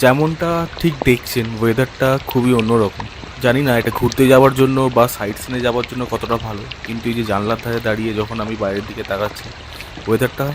যেমনটা ঠিক দেখছেন ওয়েদারটা খুবই অন্যরকম। জানি না এটা ঘুরতে যাওয়ার জন্য বা সাইট সিনে যাওয়ার জন্য কতটা ভালো, কিন্তু এই যে জানলার ধারে দাঁড়িয়ে যখন আমি বাইরের দিকে তাকাচ্ছি ওয়েদারটা